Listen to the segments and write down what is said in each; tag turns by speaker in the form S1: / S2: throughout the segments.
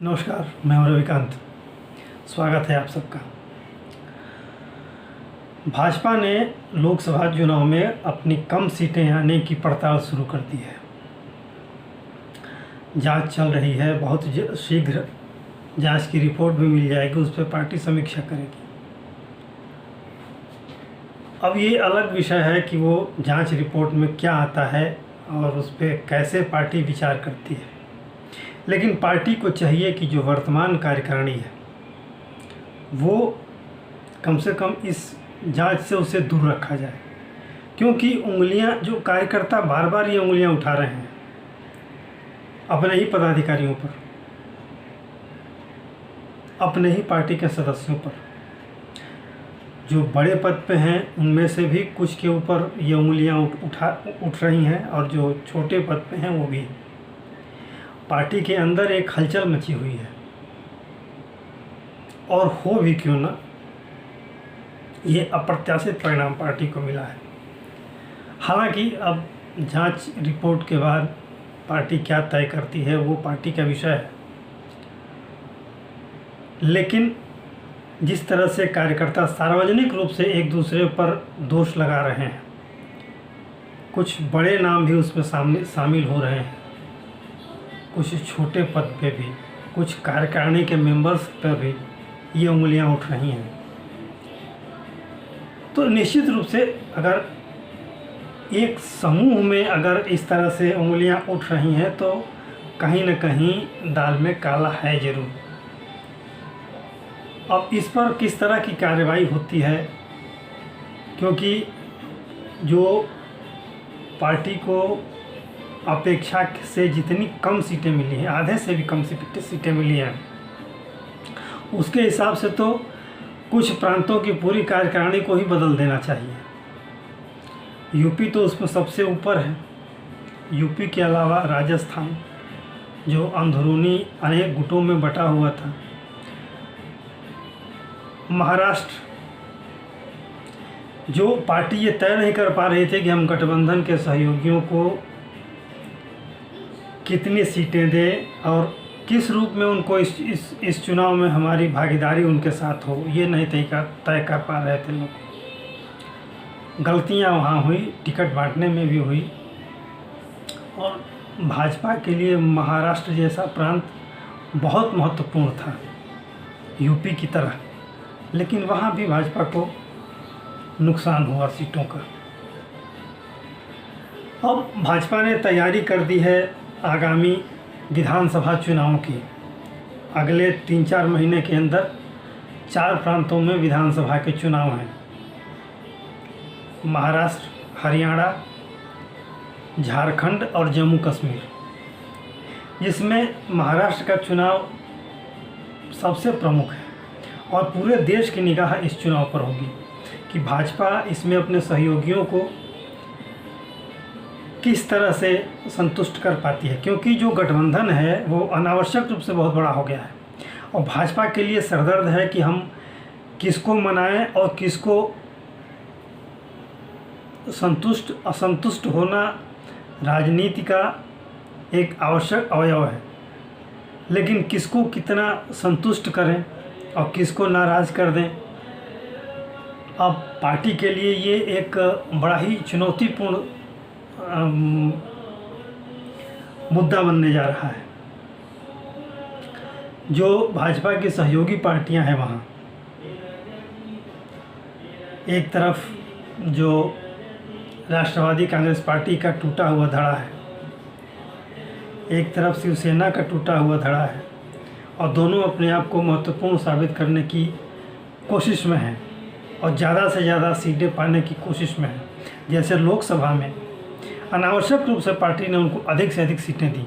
S1: नमस्कार, मैं हूं रविकांत। स्वागत है आप सबका। भाजपा ने लोकसभा चुनाव में अपनी कम सीटें आने की पड़ताल शुरू कर दी है। जांच चल रही है, बहुत शीघ्र जांच की रिपोर्ट भी मिल जाएगी, उस पर पार्टी समीक्षा करेगी। अब ये अलग विषय है कि वो जांच रिपोर्ट में क्या आता है और उस पर कैसे पार्टी विचार करती है, लेकिन पार्टी को चाहिए कि जो वर्तमान कार्यकारिणी है वो कम से कम इस जांच से उसे दूर रखा जाए, क्योंकि उंगलियां जो कार्यकर्ता बार बार ये उंगलियां उठा रहे हैं अपने ही पदाधिकारियों पर, अपने ही पार्टी के सदस्यों पर। जो बड़े पद पे हैं उनमें से भी कुछ के ऊपर ये उंगलियां उठ रही हैं, और जो छोटे पद पे हैं वो भी। पार्टी के अंदर एक हलचल मची हुई है, और हो भी क्यों ना, ये अप्रत्याशित परिणाम पार्टी को मिला है। हालांकि अब जांच रिपोर्ट के बाद पार्टी क्या तय करती है वो पार्टी का विषय है, लेकिन जिस तरह से कार्यकर्ता सार्वजनिक रूप से एक दूसरे पर दोष लगा रहे हैं, कुछ बड़े नाम भी उसमें शामिल हो रहे हैं, कुछ छोटे पद पे भी, कुछ कार्यकारिणी के मेंबर्स पर भी ये उंगलियां उठ रही हैं, तो निश्चित रूप से अगर एक समूह में अगर इस तरह से उंगलियां उठ रही हैं तो कहीं न कहीं दाल में काला है ज़रूर। अब इस पर किस तरह की कार्रवाई होती है, क्योंकि जो पार्टी को अपेक्षा से जितनी कम सीटें मिली हैं, आधे से भी कम सीटें मिली हैं, उसके हिसाब से तो कुछ प्रांतों की पूरी कार्यकारिणी को ही बदल देना चाहिए। यूपी तो उसमें सबसे ऊपर है। यूपी के अलावा राजस्थान, जो अंदरूनी अनेक गुटों में बटा हुआ था, महाराष्ट्र, जो पार्टी ये तय नहीं कर पा रही थी कि हम गठबंधन के सहयोगियों को कितनी सीटें दें और किस रूप में उनको इस चुनाव में हमारी भागीदारी उनके साथ हो, ये नहीं तय कर पा रहे थे लोग। गलतियां वहाँ हुई, टिकट बांटने में भी हुई, और भाजपा के लिए महाराष्ट्र जैसा प्रांत बहुत महत्वपूर्ण था यूपी की तरह, लेकिन वहाँ भी भाजपा को नुकसान हुआ सीटों का। अब भाजपा ने तैयारी कर दी है आगामी विधानसभा चुनाव की। अगले 3-4 महीने के अंदर 4 प्रांतों में विधानसभा के चुनाव हैं। महाराष्ट्र, हरियाणा, झारखंड और जम्मू कश्मीर, जिसमें महाराष्ट्र का चुनाव सबसे प्रमुख है, और पूरे देश की निगाह इस चुनाव पर होगी कि भाजपा इसमें अपने सहयोगियों को किस तरह से संतुष्ट कर पाती है, क्योंकि जो गठबंधन है वो अनावश्यक रूप से बहुत बड़ा हो गया है, और भाजपा के लिए सरदर्द है कि हम किसको मनाएं, और किसको संतुष्ट असंतुष्ट होना राजनीति का एक आवश्यक अवयव है, लेकिन किसको कितना संतुष्ट करें और किसको नाराज़ कर दें, अब पार्टी के लिए ये एक बड़ा ही चुनौतीपूर्ण मुद्दा बनने जा रहा है। जो भाजपा की सहयोगी पार्टियां हैं, वहाँ एक तरफ जो राष्ट्रवादी कांग्रेस पार्टी का टूटा हुआ धड़ा है, एक तरफ शिवसेना का टूटा हुआ धड़ा है, और दोनों अपने आप को महत्वपूर्ण साबित करने की कोशिश में हैं और ज़्यादा से ज़्यादा सीटें पाने की कोशिश में हैं। जैसे लोकसभा में अनावश्यक रूप से पार्टी ने उनको अधिक से अधिक सीटें दी,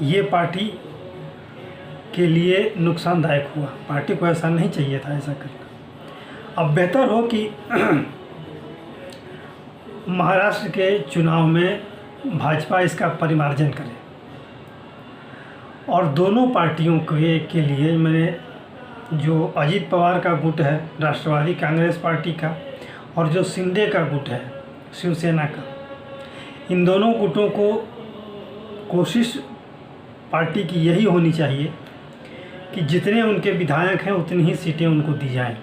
S1: ये पार्टी के लिए नुकसानदायक हुआ। पार्टी को ऐसा नहीं चाहिए था ऐसा करना। अब बेहतर हो कि महाराष्ट्र के चुनाव में भाजपा इसका परिमार्जन करे, और दोनों पार्टियों के लिए मैंने जो अजीत पवार का गुट है राष्ट्रवादी कांग्रेस पार्टी का, और जो शिंदे का गुट है शिवसेना का, इन दोनों गुटों को कोशिश पार्टी की यही होनी चाहिए कि जितने उनके विधायक हैं उतनी ही सीटें उनको दी जाएं।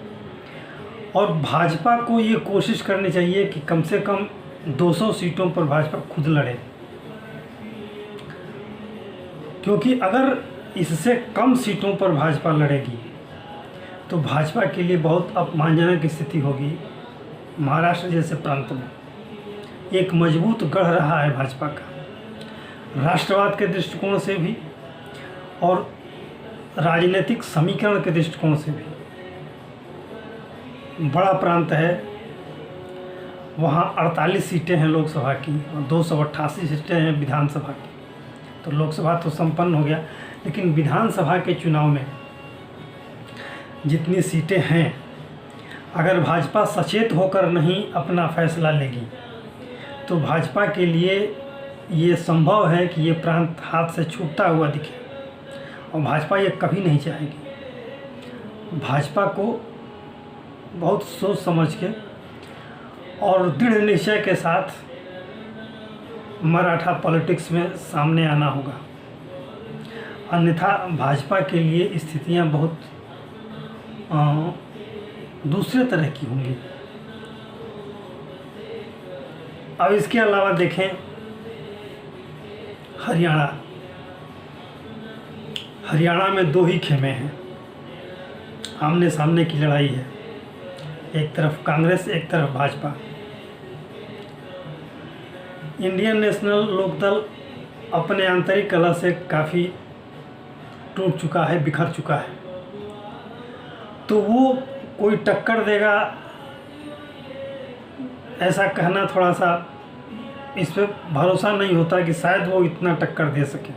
S1: और भाजपा को ये कोशिश करनी चाहिए कि कम से कम 200 सीटों पर भाजपा खुद लड़े, क्योंकि अगर इससे कम सीटों पर भाजपा लड़ेगी तो भाजपा के लिए बहुत अपमानजनक स्थिति होगी। महाराष्ट्र जैसे प्रांत में एक मजबूत गढ़ रहा है भाजपा का, राष्ट्रवाद के दृष्टिकोण से भी और राजनीतिक समीकरण के दृष्टिकोण से भी बड़ा प्रांत है। वहाँ 48 सीटें हैं लोकसभा की और 288 सीटें हैं विधानसभा की। तो लोकसभा तो संपन्न हो गया, लेकिन विधानसभा के चुनाव में जितनी सीटें हैं, अगर भाजपा सचेत होकर नहीं अपना फैसला लेगी तो भाजपा के लिए ये संभव है कि ये प्रांत हाथ से छूटता हुआ दिखे, और भाजपा ये कभी नहीं चाहेगी। भाजपा को बहुत सोच समझ के और दृढ़ निश्चय के साथ मराठा पॉलिटिक्स में सामने आना होगा, अन्यथा भाजपा के लिए स्थितियां बहुत दूसरे तरह की होंगी। अब इसके अलावा देखें हरियाणा में 2 ही खेमे हैं, आमने सामने की लड़ाई है, एक तरफ कांग्रेस एक तरफ भाजपा। इंडियन नेशनल लोकदल अपने आंतरिक कलह से काफ़ी टूट चुका है, बिखर चुका है, तो वो कोई टक्कर देगा ऐसा कहना थोड़ा सा इस पर भरोसा नहीं होता कि शायद वो इतना टक्कर दे सके।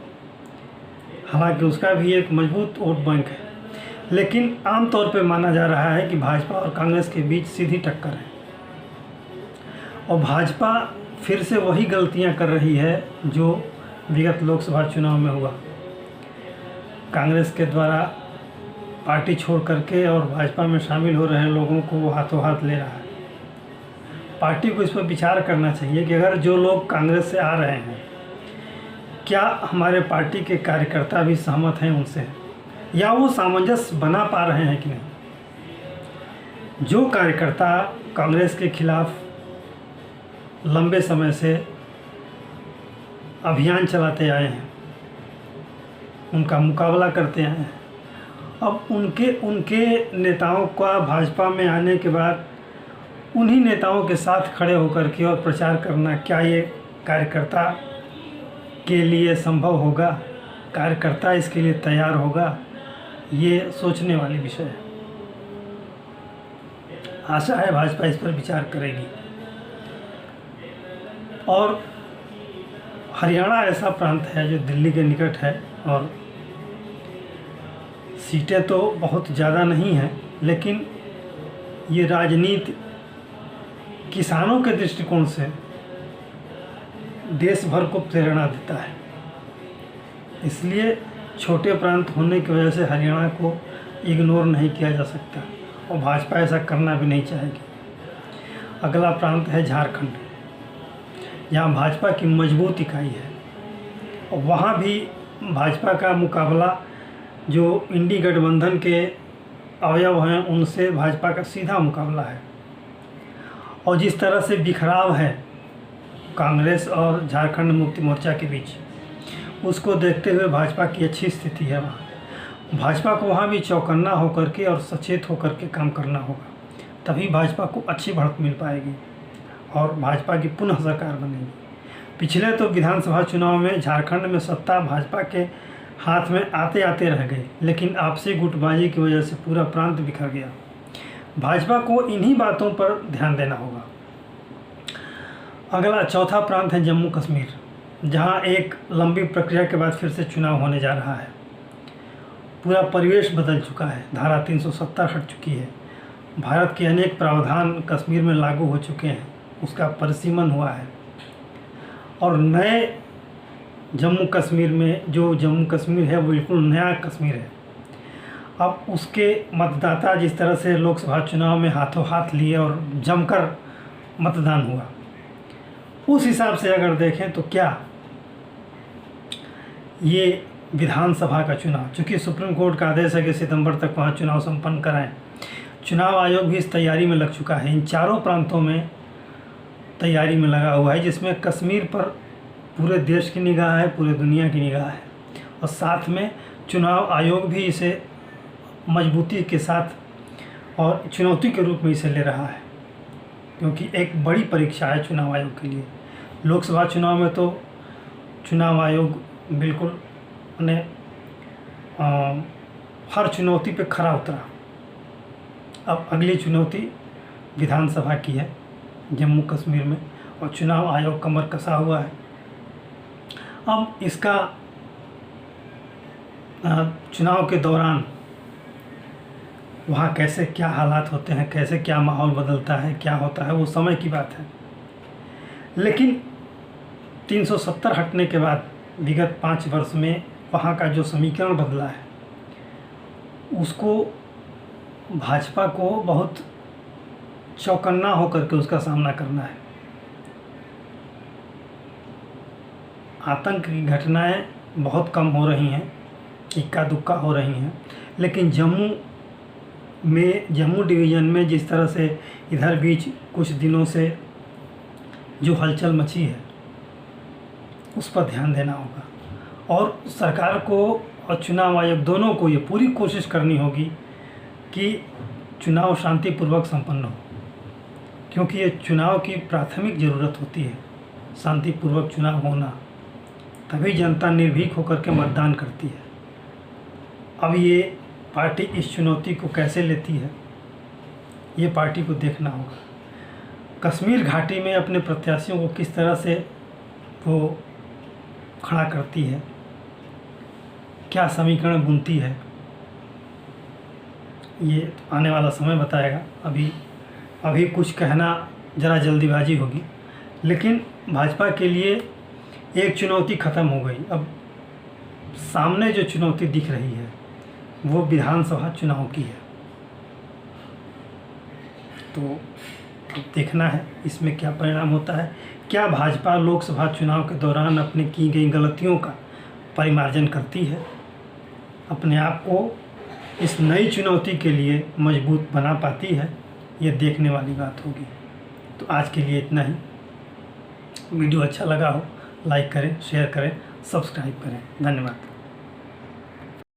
S1: हालांकि उसका भी एक मजबूत वोट बैंक है, लेकिन आमतौर पे माना जा रहा है कि भाजपा और कांग्रेस के बीच सीधी टक्कर है, और भाजपा फिर से वही गलतियां कर रही है जो विगत लोकसभा चुनाव में हुआ। कांग्रेस के द्वारा पार्टी छोड़ करके और भाजपा में शामिल हो रहे लोगों को वो हाथों हाथ ले रहा है। पार्टी को इस पर विचार करना चाहिए कि अगर जो लोग कांग्रेस से आ रहे हैं, क्या हमारे पार्टी के कार्यकर्ता भी सहमत हैं उनसे, या वो सामंजस्य बना पा रहे हैं कि नहीं। जो कार्यकर्ता कांग्रेस के खिलाफ लंबे समय से अभियान चलाते आए हैं, उनका मुकाबला करते आए हैं, अब उनके नेताओं का भाजपा में आने के बाद उन्हीं नेताओं के साथ खड़े होकर के और प्रचार करना, क्या ये कार्यकर्ता के लिए संभव होगा, कार्यकर्ता इसके लिए तैयार होगा, ये सोचने वाली विषय है। आशा है भाजपा इस पर विचार करेगी। और हरियाणा ऐसा प्रांत है जो दिल्ली के निकट है, और सीटें तो बहुत ज़्यादा नहीं हैं, लेकिन ये राजनीति किसानों के दृष्टिकोण से देश भर को प्रेरणा देता है। इसलिए छोटे प्रांत होने की वजह से हरियाणा को इग्नोर नहीं किया जा सकता, और भाजपा ऐसा करना भी नहीं चाहेगी। अगला प्रांत है झारखंड, जहाँ भाजपा की मजबूत इकाई है, और वहाँ भी भाजपा का मुकाबला जो इंडी गठबंधन के अवयव हैं उनसे भाजपा का सीधा मुकाबला है। और जिस तरह से बिखराव है कांग्रेस और झारखंड मुक्ति मोर्चा के बीच, उसको देखते हुए भाजपा की अच्छी स्थिति है। वहाँ भाजपा को वहाँ भी चौकन्ना होकर के और सचेत होकर के काम करना होगा, तभी भाजपा को अच्छी बढ़त मिल पाएगी और भाजपा की पुनः सरकार बनेगी। पिछले तो विधानसभा चुनाव में झारखंड में सत्ता भाजपा के हाथ में आते आते रह गई, लेकिन आपसी गुटबाजी की वजह से पूरा प्रांत बिखर गया। भाजपा को इन्हीं बातों पर ध्यान देना होगा। अगला चौथा प्रांत है जम्मू कश्मीर, जहां एक लंबी प्रक्रिया के बाद फिर से चुनाव होने जा रहा है। पूरा परिवेश बदल चुका है, धारा 370 हट चुकी है, भारत के अनेक प्रावधान कश्मीर में लागू हो चुके हैं, उसका परिसीमन हुआ है। और नए जम्मू कश्मीर में जो जम्मू कश्मीर है वो बिल्कुल नया कश्मीर है। अब उसके मतदाता जिस तरह से लोकसभा चुनाव में हाथों हाथ लिए और जमकर मतदान हुआ, उस हिसाब से अगर देखें तो क्या ये विधानसभा का चुनाव, चूँकि सुप्रीम कोर्ट का आदेश है कि सितंबर तक वहाँ चुनाव संपन्न कराएं। चुनाव आयोग भी इस तैयारी में लग चुका है। इन चारों प्रांतों में तैयारी में लगा हुआ है, जिसमें कश्मीर पर पूरे देश की निगाह है, पूरे दुनिया की निगाह है, और साथ में चुनाव आयोग भी इसे मजबूती के साथ और चुनौती के रूप में इसे ले रहा है, क्योंकि एक बड़ी परीक्षा है चुनाव आयोग के लिए। लोकसभा चुनाव में तो चुनाव आयोग बिल्कुल ने हर चुनौती पे खरा उतरा। अब अगली चुनौती विधानसभा की है जम्मू कश्मीर में, और चुनाव आयोग कमर कसा हुआ है। अब इसका चुनाव के दौरान वहाँ कैसे क्या हालात होते हैं, कैसे क्या माहौल बदलता है, क्या होता है, वो समय की बात है। लेकिन 370 हटने के बाद विगत 5 वर्ष में वहाँ का जो समीकरण बदला है, उसको भाजपा को बहुत चौकन्ना होकर के उसका सामना करना है। आतंक की घटनाएं बहुत कम हो रही हैं, इक्का दुक्का हो रही हैं, लेकिन जम्मू डिवीज़न में जिस तरह से इधर बीच कुछ दिनों से जो हलचल मची है, उस पर ध्यान देना होगा। और सरकार को और चुनाव आयोग दोनों को ये पूरी कोशिश करनी होगी कि चुनाव शांतिपूर्वक संपन्न हो, क्योंकि ये चुनाव की प्राथमिक ज़रूरत होती है, शांतिपूर्वक चुनाव होना, तभी जनता निर्भीक होकर के मतदान करती है। अब ये पार्टी इस चुनौती को कैसे लेती है, ये पार्टी को देखना होगा। कश्मीर घाटी में अपने प्रत्याशियों को किस तरह से वो खड़ा करती है, क्या समीकरण बुनती है, ये आने वाला समय बताएगा। अभी कुछ कहना ज़रा जल्दीबाजी होगी, लेकिन भाजपा के लिए एक चुनौती ख़त्म हो गई। अब सामने जो चुनौती दिख रही है वो विधानसभा चुनाव की है। तो देखना है इसमें क्या परिणाम होता है, क्या भाजपा लोकसभा चुनाव के दौरान अपने की गई गलतियों का परिमार्जन करती है, अपने आप को इस नई चुनौती के लिए मजबूत बना पाती है, ये देखने वाली बात होगी। तो आज के लिए इतना ही। वीडियो अच्छा लगा हो लाइक करें, शेयर करें, सब्सक्राइब करें। धन्यवाद।